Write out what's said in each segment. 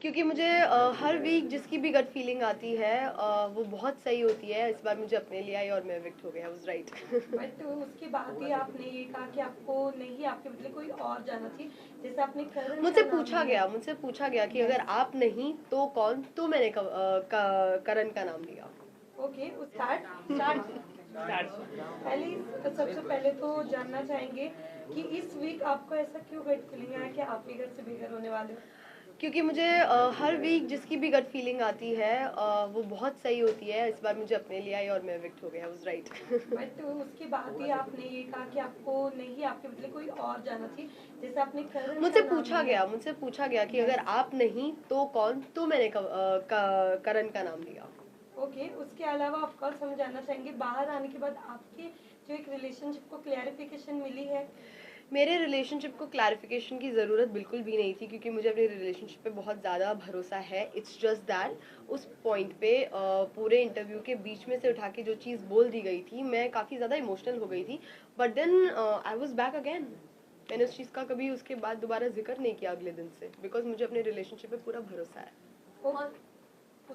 क्योंकि मुझे हर वीक जिसकी भी गट फीलिंग आती है वो बहुत सही होती है। इस बार मुझे अपने लिए आई और मैं विक्ट हो गया, वाज राइट। बट उसके बाद ही आपने ये कहा कि आपको नहीं, आपके बदले कोई और जाना चाहिए, जैसे आपने करण मुझसे का नाम लिया। मुझसे पूछा गया कि अगर आप नहीं तो कौन, तो मैंने करण का नाम लिया। ओके, स्टार्ट स्टार्ट पहले सबसे पहले तो जानना चाहेंगे कि इस वीक आपको ऐसा क्यों गट फीलिंग आया कि आप भी घर से बेघर होने वाले हो? क्योंकि मुझे हर वीक जिसकी भी गट फीलिंग आती है वो बहुत सही होती है। इस बार मुझे अपने लिए आई और मैं विक्ट हो गया, वाज राइट। बट उसके बाद ही आपने ये कहा कि आपको नहीं, आपके बदले कोई और जाना चाहिए, जैसे आपने करण मुझसे का नाम लिया। पूछा गया कि अगर आप नहीं तो कौन, तो मैंने करण का नाम लिया। ओके, उसके अलावा ऑफ कोर्स हम जानना चाहेंगे बाहर आने के बाद आपके जो एक रिलेशनशिप को क्लैरिफिकेशन मिली है। मेरे रिलेशनशिप को क्लैरिफिकेशन की ज़रूरत बिल्कुल भी नहीं थी, क्योंकि मुझे अपने रिलेशनशिप पे बहुत ज़्यादा भरोसा है। इट्स जस्ट दैट उस पॉइंट पे पूरे इंटरव्यू के बीच में से उठा के जो चीज़ बोल दी गई थी, मैं काफ़ी ज़्यादा इमोशनल हो गई थी। But then I was back again. मैंने उस चीज़ का कभी उसके बाद दोबारा जिक्र नहीं किया अगले दिन से, बिकॉज मुझे अपने रिलेशनशिप पे पूरा भरोसा है। तो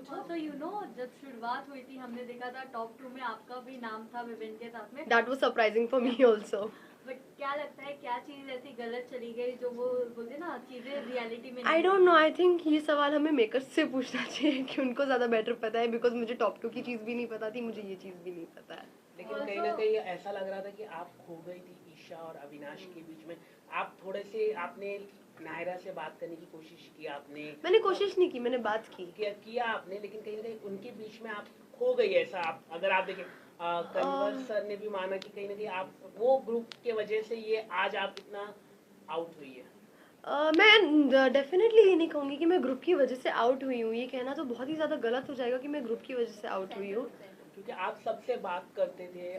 जब शुरुआत हुई थी हमने देखा था टॉप 2 में आपका भी नाम था विभिन्न के साथ में। That was surprising for me also. But क्या लगता है क्या चीज ऐसी गलत चली गई जो वो बोलते ना चीजें रियलिटी में I don't know, I think ये सवाल हमें मेकर्स से पूछना चाहिए कि उनको ज़्यादा बेटर पता है, बिकॉज मुझे टॉप 2 की चीज़ भी नहीं पता थी, मुझे ये चीज़ भी नहीं पता है। लेकिन कहीं ना कहीं ऐसा लग रहा था कि आप खो गई थी ईशा और अविनाश के बीच में। आप थोड़े से आपने नायरा से बात करने की कोशिश की, आपने मैंने कोशिश नहीं की, मैंने बात की। किया आपने, लेकिन कहीं ना कहीं उनके बीच में आप खो गई। ऐसा आप अगर आप देखें, कन्वर सर ने भी माना कि कहीं ना कहीं आप वो ग्रुप के वजह से ये आज आप इतना आउट हुई है। मैं डेफिनेटली ये नहीं कहूँगी कि मैं ग्रुप की वजह से आउट हुई हूँ। ये कहना तो बहुत ही ज़्यादा गलत हो जाएगा कि मैं ग्रुप की वजह से आउट हुई हूँ, क्योंकि आप सबसे बात करते थे,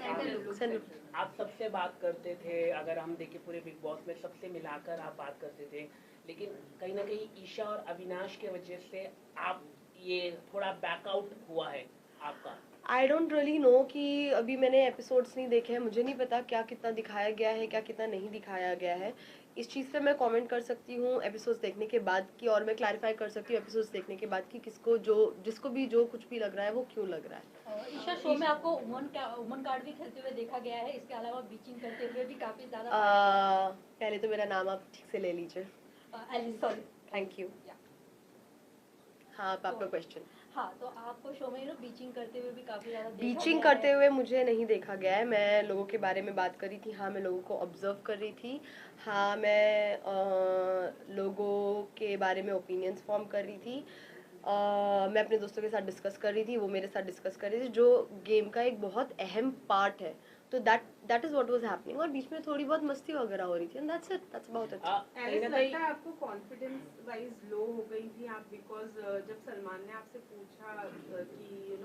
आप सबसे बात करते थे। अगर हम देखें पूरे बिग बॉस में सबसे मिलाकर आप बात करते थे, लेकिन कहीं ना कहीं ईशा और अविनाश के वजह से आप ये थोड़ा बैकआउट हुआ है आपका। आई डोंट रियली नो कि अभी मैंने एपिसोड्स नहीं देखे हैं, मुझे नहीं पता क्या कितना दिखाया गया है, क्या कितना नहीं दिखाया गया है। इस चीज़ पे मैं कमेंट कर सकती हूँ एपिसोड्स देखने के बाद की, और मैं क्लैरिफाई कर सकती हूँ एपिसोड्स देखने के बाद कि किसको जिसको भी जो कुछ भी लग रहा है वो क्यों लग रहा है। ईशा शो में आपको वुमन कार्ड भी खेलते हुए देखा गया है, इसके अलावा बीचिंग करते हुए भी काफी ज्यादा। पहले तो मेरा नाम आप ठीक से ले लीजिए। Sorry, thank you. हाँ, आप आपका क्वेश्चन। हाँ, तो आपको शो में बीचिंग करते हुए भी काफी ज्यादा बीचिंग करते हुए मुझे नहीं देखा गया है। मैं लोगों के बारे में बात कर रही थी, हाँ मैं लोगों को ऑब्जर्व कर रही थी, हाँ मैं लोगों के बारे में ओपिनियंस फॉर्म कर रही थी, मैं अपने दोस्तों के साथ डिस्कस कर रही थी, वो मेरे साथ डिस्कस कर रही थी, जो गेम का एक बहुत अहम पार्ट है। तो that is what was happening, और बीच में थोड़ी बहुत मस्ती वगैरह हो रही थी, and that's it, that's about it. ऐसा लगता है आपको कॉन्फिडेंस वाइज लो हो गई थी आप, बिकॉज जब सलमान ने आपसे पूछा कि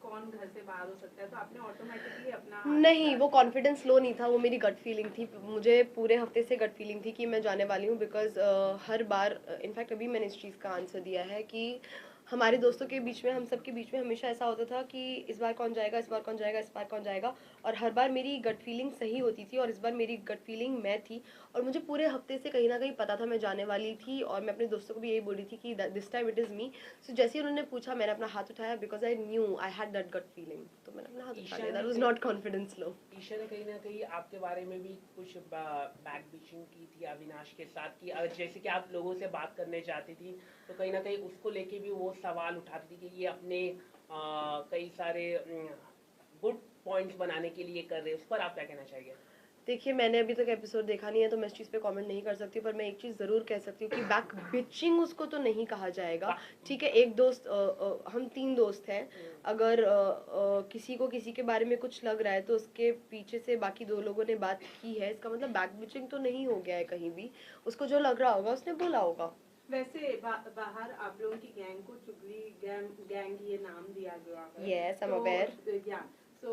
कौन घर से बाहर हो सकता है, तो आपने ऑटोमेटिकली अपना नहीं, वो कॉन्फिडेंस लो नहीं था, वो मेरी गट फीलिंग थी। मुझे पूरे हफ्ते से गट फीलिंग थी कि मैं जाने वाली हूँ, बिकॉज हर बार इनफैक्ट अभी मैंने इस चीज़ का आंसर दिया है कि हमारे दोस्तों के बीच में, हम सब के बीच में हमेशा ऐसा होता था कि इस बार कौन जाएगा, इस बार कौन जाएगा, इस बार कौन जाएगा, और हर बार मेरी गट फीलिंग सही होती थी, और इस बार मेरी गट फीलिंग मैं थी, और मुझे पूरे हफ्ते से कहीं ना कहीं पता था मैं जाने वाली थी, और मैं अपने दोस्तों को भी यही बोली थी कि this time it is me. So जैसे ही उन्होंने पूछा मैंने अपना हाथ उठाया, because I knew I had that gut feeling, तो मैंने अपना हाथ उठा लिया। That was not confidence low. Isha ने कहीं ना कहीं आपके बारे में भी कुछ बैक बिचिंग की थी अविनाश के साथ, कि जैसे कि आप लोगों से बात करने जाती थी तो कहीं ना कहीं उसको लेके भी वो सवाल उठाती थी कि ये अपने कई सारे गुड पॉइंट्स बनाने के लिए कर रहे हैं। उस पर आप क्या कहना चाहिए? देखिए, मैंने अभी तक एपिसोड देखा नहीं है, तो मैं इस चीज़ पे कमेंट नहीं कर सकती, पर मैं एक चीज़ ज़रूर कह सकती हूँ कि बैक बिचिंग उसको तो नहीं कहा जाएगा। ठीक है, एक दोस्त, हम 3 दोस्त हैं, अगर किसी को किसी के बारे में कुछ लग रहा है तो उसके पीछे से बाकी 2 लोगों ने बात की है, इसका मतलब बैक बिचिंग तो नहीं हो गया है कहीं भी। उसको जो लग रहा होगा उसने बोला होगा। वैसे बाहर आप लोगों की गैंग को चुगली गैंग ये नाम दिया गया है। Yes, I'm aware. So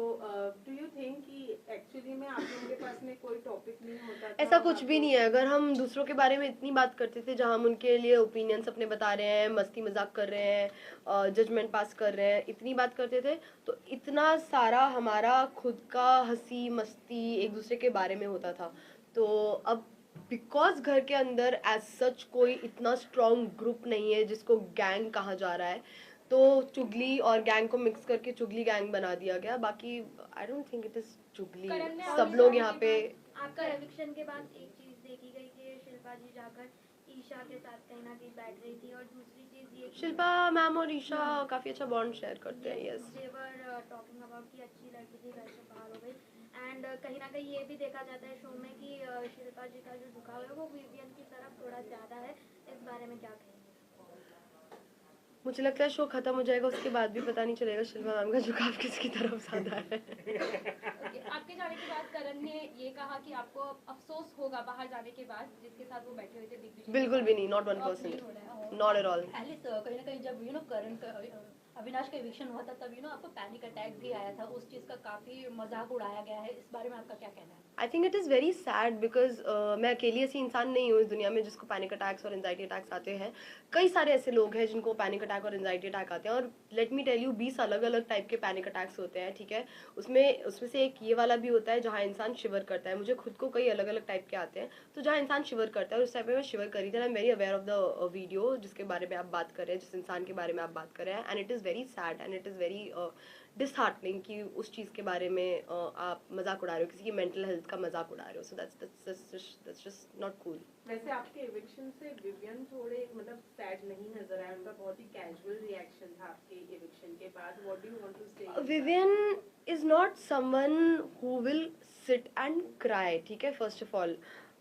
do you think कि एक्चुअली में आप लोगों के पास में कोई टॉपिक नहीं होता था? ऐसा कुछ भी नहीं है। अगर हम दूसरों के बारे में इतनी बात करते थे, जहाँ हम उनके लिए ओपिनियंस अपने बता रहे हैं, मस्ती मजाक कर रहे हैं, जजमेंट पास कर रहे हैं, इतनी बात करते थे, तो इतना सारा हमारा खुद का हंसी मस्ती एक दूसरे के बारे में होता था। तो अब बिकॉज घर के अंदर एज सच कोई इतना स्ट्रॉन्ग ग्रुप नहीं है जिसको गैंग कहा जा रहा है, तो चुगली और गैंग को मिक्स करके चुगली गैंग बना दिया गया। बाकी I don't think it is चुगली। करण ने सब आपके लोग जाने यहाँ के पे बाद, आपका एविक्शन के बाद एक चीज देखी गई कि शिल्पा जी जाकर ईशा के साथ कहीं ना कहीं बैठ रही थी, और दूसरी चीज ये शिल्पा मैम और ईशा काफी अच्छा बॉन्ड शेयर करते हैं। यस, देवर टॉकिंग अबाउट कि अच्छी लड़की थी घर से बाहर हो गई, एंड कहीं ना कहीं ये भी देखा जाता है शो में कि शिल्पा जी का जो झुकाव है वो विवियन की तरफ थोड़ा ज्यादा है। इस बारे में क्या कहेंगे? मुझे लगता है शो खत्म हो जाएगा उसके बाद भी पता नहीं चलेगा शिल्पा मैम का झुकाव किसकी तरफ ज्यादा है। Okay, आपके जाने के बाद करण ने ये कहा कि आपको अफसोस होगा बाहर जाने के बाद, जिसके साथ वो बैठे हुए थे दिग्विजय। बिल्कुल भी नहीं, not 1%, not at all. Alice कहीं ना कहीं जब करण का अविनाश का एविक्शन हुआ था तब आपको पैनिक अटैक भी आया था, उस चीज का काफी मजाक उड़ाया गया है, इस बारे में आपका क्या कहना है? I think it is very sad because मैं अकेली ऐसी इंसान नहीं हूँ इस दुनिया में जिसको पैनिक अटैक्स और एंजाइटी अटैक्स आते हैं। कई सारे ऐसे लोग हैं जिनको पैनिक अटैक और एंजाइटी अटैक आते हैं, और लेट मी टेल यू 20 अलग अलग टाइप के पैनिक अटैक्स होते हैं, ठीक है। उसमें से एक ये वाला भी होता है जहाँ इंसान शिवर करता है। मुझे खुद को कई अलग अलग टाइप के आते हैं, तो जहाँ इंसान शिवर करता है उस टाइप में मैं शिवर करी थी। I am very aware of the video जिसके बारे में आप बात कर रहे हैं, जिस इंसान के बारे में आप बात कर रहे हैं, and it is very sad and it is very disheartening कि उस चीज़ के बारे में आप मजाक उड़ा रहे हो, किसी की मेंटल हेल्थ का मजाक उड़ा रहे हो। So that's just not cool. वैसे आपके एविक्शन से विवियन थोड़े मतलब सैड नहीं नजर आया, उनका बहुत ही कैजुअल रिएक्शन था आपके एविक्शन के बाद। What do you want to say? Vivian is not someone who will sit and cry, ठीक है। फर्स्ट ऑफ ऑल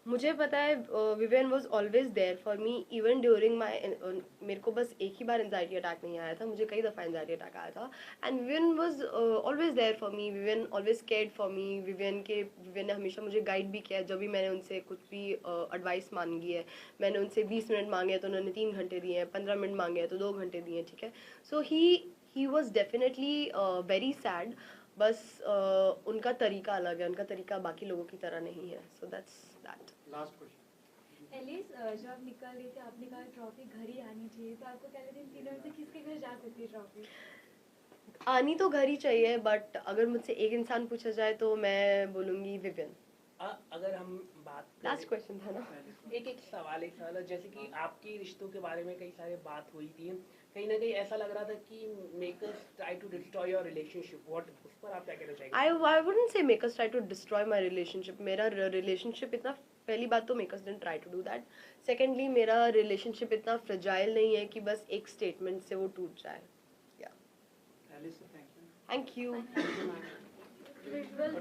मुझे पता है Vivian was always there for me even during my, मेरे को बस एक ही बार एंजाइटी अटैक नहीं आया था, मुझे कई दफ़ा एंजाइटी अटैक आया था, and Vivian was always there for me. Vivian always cared for me. Vivian ने हमेशा मुझे गाइड भी किया है। जब भी मैंने उनसे कुछ भी एडवाइस मांगी है, मैंने उनसे 20 मिनट मांगे हैं तो उन्होंने 3 घंटे दिए हैं, 15 मिनट मांगे हैं तो 2 घंटे दिए हैं, ठीक है। So he was definitely very sad, बस उनका तरीका अलग है, उनका तरीका बाकी लोगों की तरह नहीं है। So that's that. Last question. Alice, जब आप निकल रहे थे आपने कहा ट्रॉफी घर ही आनी चाहिए, तो आपको पहले दिन तीनों में से किसके घर जा सकती है ट्रॉफी? आनी तो घर ही चाहिए, बट अगर मुझसे एक इंसान पूछा जाए तो मैं बोलूँगी विवियन। अगर हम बात लास्ट क्वेश्चन था ना। एक सवाल जैसे कि आपके रिश्तों के बारे में कई सारे बात हुई थी, कहीं ना कहीं ऐसा लग रहा था कि makers try to destroy your relationship, what उस पर आप क्या कहना चाहेंगे? I wouldn't say makers try to destroy my relationship. मेरा रिलेशनशिप इतना, पहली बात तो makers didn't try to do that. Secondly मेरा रिलेशनशिप इतना फ्रेजाइल नहीं है कि बस एक स्टेटमेंट से वो टूट जाए। या Alice, thank you. Thank you. Visual